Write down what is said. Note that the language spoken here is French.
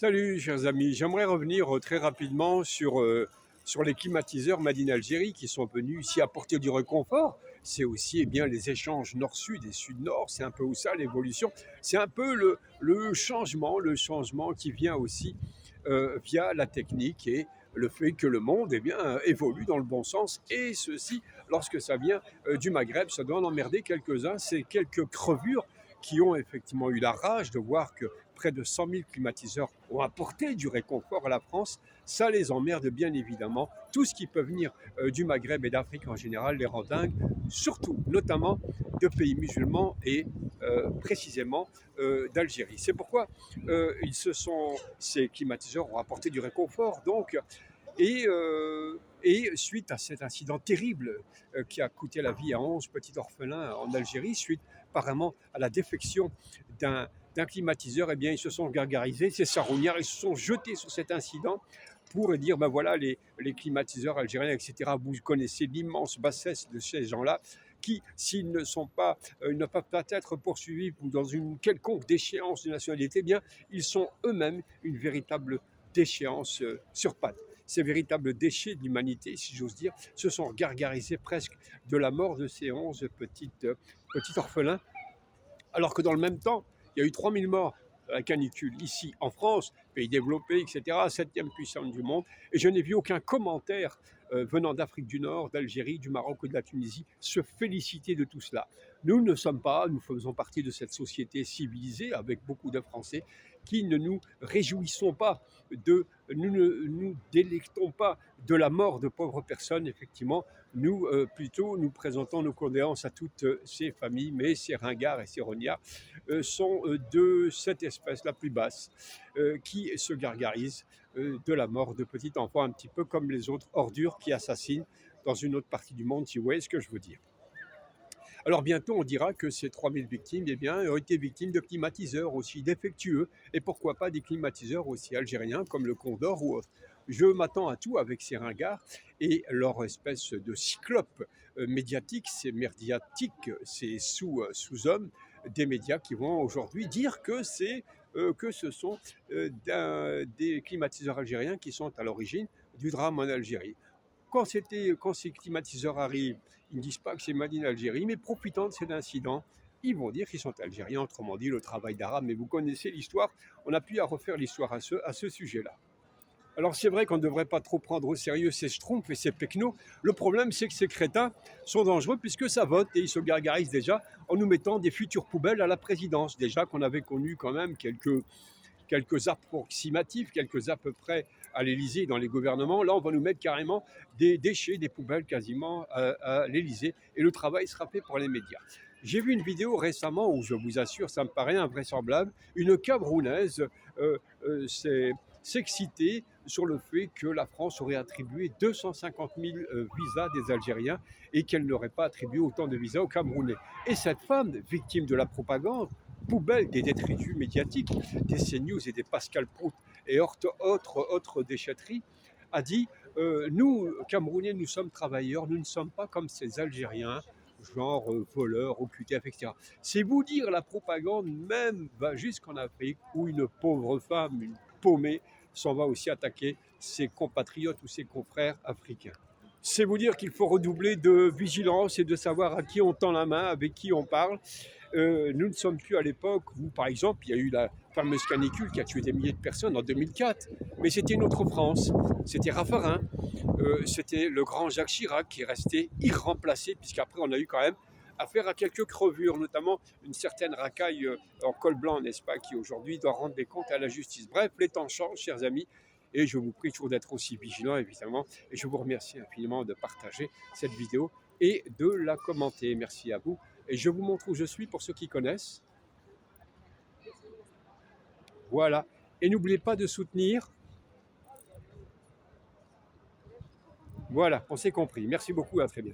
Salut chers amis, j'aimerais revenir très rapidement sur les climatiseurs Made in Algérie qui sont venus ici apporter du réconfort. C'est aussi bien les échanges nord-sud et sud-nord, c'est un peu où ça l'évolution. C'est un peu le changement qui vient aussi via la technique et le fait que le monde évolue dans le bon sens. Et ceci, lorsque ça vient du Maghreb, ça doit en emmerder quelques-uns. C'est quelques crevures qui ont effectivement eu la rage de voir que près de 100 000 climatiseurs ont apporté du réconfort à la France. Ça les emmerde bien évidemment. Tout ce qui peut venir du Maghreb et d'Afrique en général les rend dingues, surtout, notamment de pays musulmans et précisément d'Algérie. C'est pourquoi ces climatiseurs ont apporté du réconfort. Donc, et suite à cet incident terrible qui a coûté la vie à 11 petits orphelins en Algérie, suite apparemment à la défection d'un climatiseur, eh bien, ils se sont gargarisés, ces sarougnards, ils se sont jetés sur cet incident pour dire, ben voilà, les climatiseurs algériens, etc., vous connaissez l'immense bassesse de ces gens-là, qui, s'ils ne sont pas, ne peuvent pas être poursuivis dans une quelconque déchéance de nationalité, eh bien, ils sont eux-mêmes une véritable déchéance sur pattes. Ces véritables déchets de l'humanité, si j'ose dire, se sont gargarisés presque de la mort de ces 11 petits orphelins, alors que dans le même temps, il y a eu 3000 morts à la canicule ici en France, pays développé, etc., septième puissance du monde, et je n'ai vu aucun commentaire venant d'Afrique du Nord, d'Algérie, du Maroc ou de la Tunisie se féliciter de tout cela. Nous faisons partie de cette société civilisée avec beaucoup de Français qui ne nous réjouissons pas nous ne nous délectons pas de la mort de pauvres personnes, effectivement, plutôt nous présentons nos condoléances à toutes ces familles, mais ces ringards et ces rognards sont de cette espèce la plus basse qui se gargarise de la mort de petits enfants, un petit peu comme les autres ordures qui assassinent dans une autre partie du monde, si vous voyez ce que je veux dire. Alors bientôt, on dira que ces 3000 victimes ont été victimes de climatiseurs aussi défectueux, et pourquoi pas des climatiseurs aussi algériens comme le Condor ou autre. Je m'attends à tout avec ces ringards et leur espèce de cyclope médiatique, ces sous-hommes des médias qui vont aujourd'hui dire que ce sont des climatiseurs algériens qui sont à l'origine du drame en Algérie. Quand ces climatiseurs arrivent, ils ne disent pas que c'est Made in Algérie, mais profitant de cet incident, ils vont dire qu'ils sont algériens, autrement dit le travail d'arabe. Mais vous connaissez l'histoire, on n'a plus à refaire l'histoire à ce sujet-là. Alors c'est vrai qu'on ne devrait pas trop prendre au sérieux ces schtroumpfs et ces pecnos. Le problème, c'est que ces crétins sont dangereux puisque ça vote et ils se gargarisent déjà en nous mettant des futures poubelles à la présidence. Déjà qu'on avait connu quand même quelques approximatifs, quelques à peu près à l'Élysée, dans les gouvernements. Là, on va nous mettre carrément des déchets, des poubelles quasiment à l'Élysée, et le travail sera fait pour les médias. J'ai vu une vidéo récemment où, je vous assure, ça me paraît invraisemblable, une Camerounaise s'exciter sur le fait que la France aurait attribué 250 000 visas des Algériens et qu'elle n'aurait pas attribué autant de visas aux Camerounais. Et cette femme, victime de la propagande, poubelle des détritus médiatiques, des CNews et des Pascal Prout et autres déchetteries, a dit nous, Camerounais, nous sommes travailleurs, nous ne sommes pas comme ces Algériens, genre voleurs, OQTF, etc. C'est vous dire la propagande même va jusqu'en Afrique où une pauvre femme, une paumée, s'en va aussi attaquer ses compatriotes ou ses confrères africains. C'est vous dire qu'il faut redoubler de vigilance et de savoir à qui on tend la main, avec qui on parle. Nous ne sommes plus à l'époque où, par exemple, il y a eu la fameuse canicule qui a tué des milliers de personnes en 2004. Mais c'était une autre France. C'était Raffarin. C'était le grand Jacques Chirac qui est resté irremplacé, puisqu'après, on a eu quand même affaire à quelques crevures, notamment une certaine racaille en col blanc, n'est-ce pas, qui aujourd'hui doit rendre des comptes à la justice. Bref, les temps changent, chers amis. Et je vous prie toujours d'être aussi vigilant, évidemment. Et je vous remercie infiniment de partager cette vidéo et de la commenter. Merci à vous. Et je vous montre où je suis pour ceux qui connaissent. Voilà. Et n'oubliez pas de soutenir. Voilà, on s'est compris. Merci beaucoup, à très bientôt.